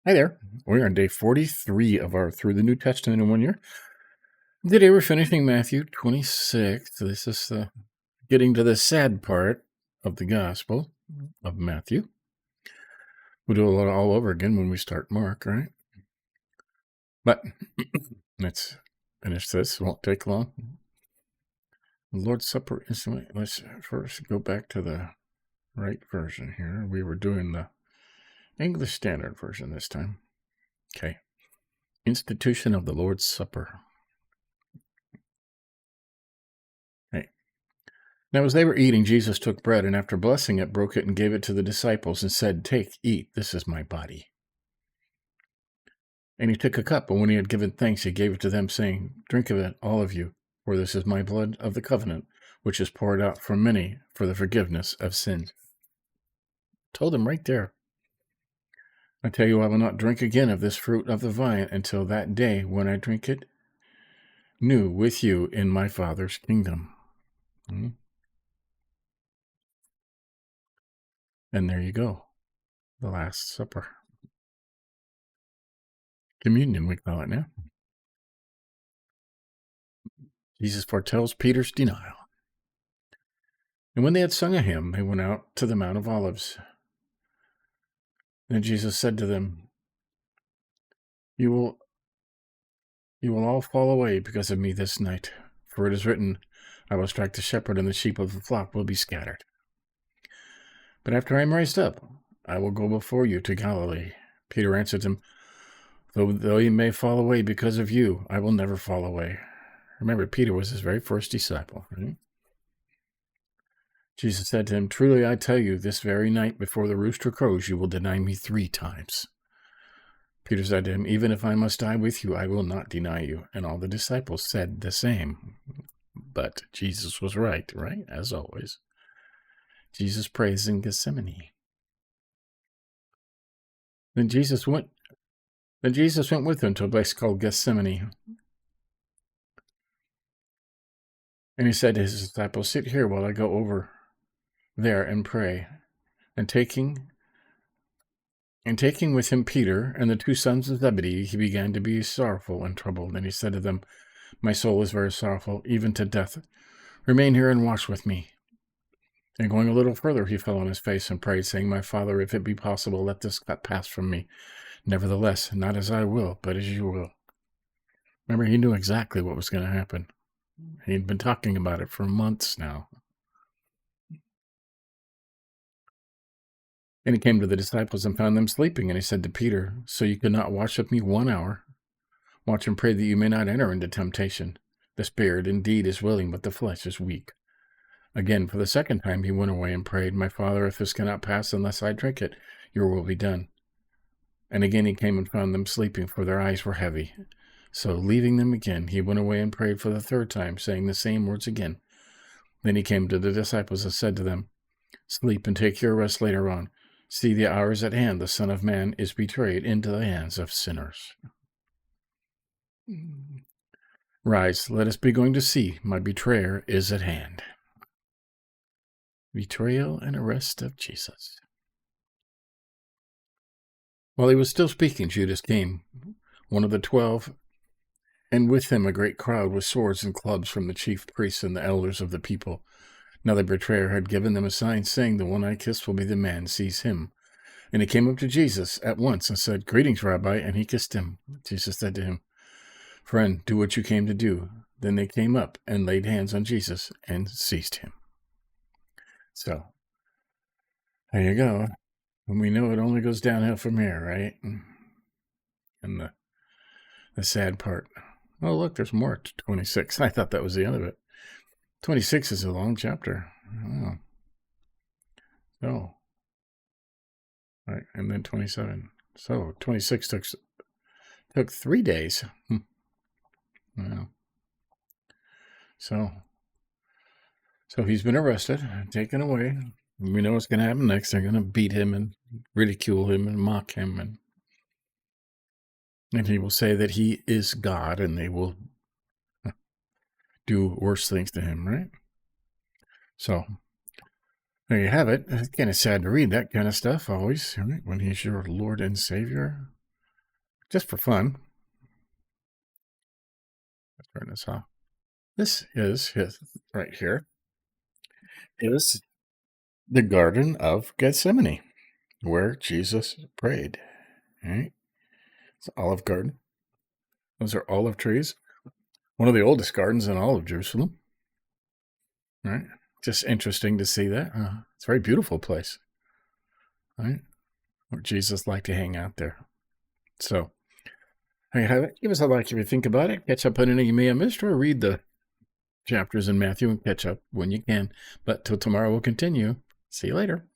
Hi there. We're on day 43 of our Through the New Testament in 1 Year. Today we're finishing Matthew 26. This is getting to the sad part of the Gospel of Matthew. We'll do it all over again when we start Mark, right? But let's finish this. It won't take long. The Lord's Supper instantly. Let's first go back to the right version here. We were doing the English Standard Version this time. Okay. Institution of the Lord's Supper. Now as they were eating, Jesus took bread, and after blessing it, broke it and gave it to the disciples, and said, "Take, eat, this is my body." And he took a cup, and when he had given thanks, he gave it to them, saying, "Drink of it, all of you, for this is my blood of the covenant, which is poured out for many for the forgiveness of sins." Told him right there. "I tell you, I will not drink again of this fruit of the vine until that day when I drink it new with you in my Father's kingdom." And there you go. The Last Supper. Communion, we call it now. Jesus foretells Peter's denial. And when they had sung a hymn, they went out to the Mount of Olives. Then Jesus said to them, You will all fall away because of me this night, for it is written, I will strike the shepherd, and the sheep of the flock will be scattered. But after I am raised up, I will go before you to Galilee. Peter answered him, Though you may fall away because of you, I will never fall away. Remember, Peter was his very first disciple. Right? Jesus said to him, Truly I tell you, this very night before the rooster crows, you will deny me 3 times. Peter said to him, Even if I must die with you, I will not deny you. And all the disciples said the same. But Jesus was right? As always. Jesus prays in Gethsemane. Then Jesus went with them to a place called Gethsemane. And he said to his disciples, Sit here while I go over there and pray. And taking with him Peter and the 2 sons of Zebedee, he began to be sorrowful and troubled. And he said to them, My soul is very sorrowful, even to death. Remain here and watch with me. And going a little further, he fell on his face and prayed, saying, My Father, if it be possible, let this cup pass from me. Nevertheless, not as I will, but as you will. Remember, he knew exactly what was going to happen. He'd been talking about it for months now. And he came to the disciples and found them sleeping. And he said to Peter, So you could not watch with me 1 hour? Watch and pray that you may not enter into temptation. The spirit indeed is willing, but the flesh is weak. Again, for the 2nd time, he went away and prayed, My Father, if this cannot pass unless I drink it, your will be done. And again he came and found them sleeping, for their eyes were heavy. So leaving them again, he went away and prayed for the 3rd time, saying the same words again. Then he came to the disciples and said to them, Sleep and take your rest later on. See, the hour is at hand. The Son of Man is betrayed into the hands of sinners. Rise, let us be going to see. My betrayer is at hand. Betrayal and arrest of Jesus. While he was still speaking, Judas came, one of the 12, and with him a great crowd with swords and clubs from the chief priests and the elders of the people. Now the betrayer had given them a sign, saying, The one I kiss will be the man, seize him. And he came up to Jesus at once and said, Greetings, Rabbi, and he kissed him. Jesus said to him, Friend, do what you came to do. Then they came up and laid hands on Jesus and seized him. So, there you go. And we know it only goes downhill from here, right? And the sad part. Oh, look, there's more to 26. I thought that was the end of it. 26 is a long chapter. Oh. So, right, and then 27. So 26 took 3 days. Wow. So he's been arrested, taken away. We know what's going to happen next. They're going to beat him and ridicule him and mock him, and he will say that he is God, and they will do worse things to him, right? So there you have it. It's kind of sad to read that kind of stuff always, right? When he's your Lord and Savior. just for fun. Let's turn this off. This is his right here. Is the Garden of Gethsemane, where Jesus prayed. All right. It's an olive garden. Those are olive trees. One of the oldest gardens in all of Jerusalem. All right. Just interesting to see that. It's a very beautiful place. All right. Where Jesus liked to hang out there. So, there you have it. Give us a like if you think about it. Catch up on anything you may have missed, or read the chapters in Matthew and catch up when you can. But till tomorrow, we'll continue. See you later.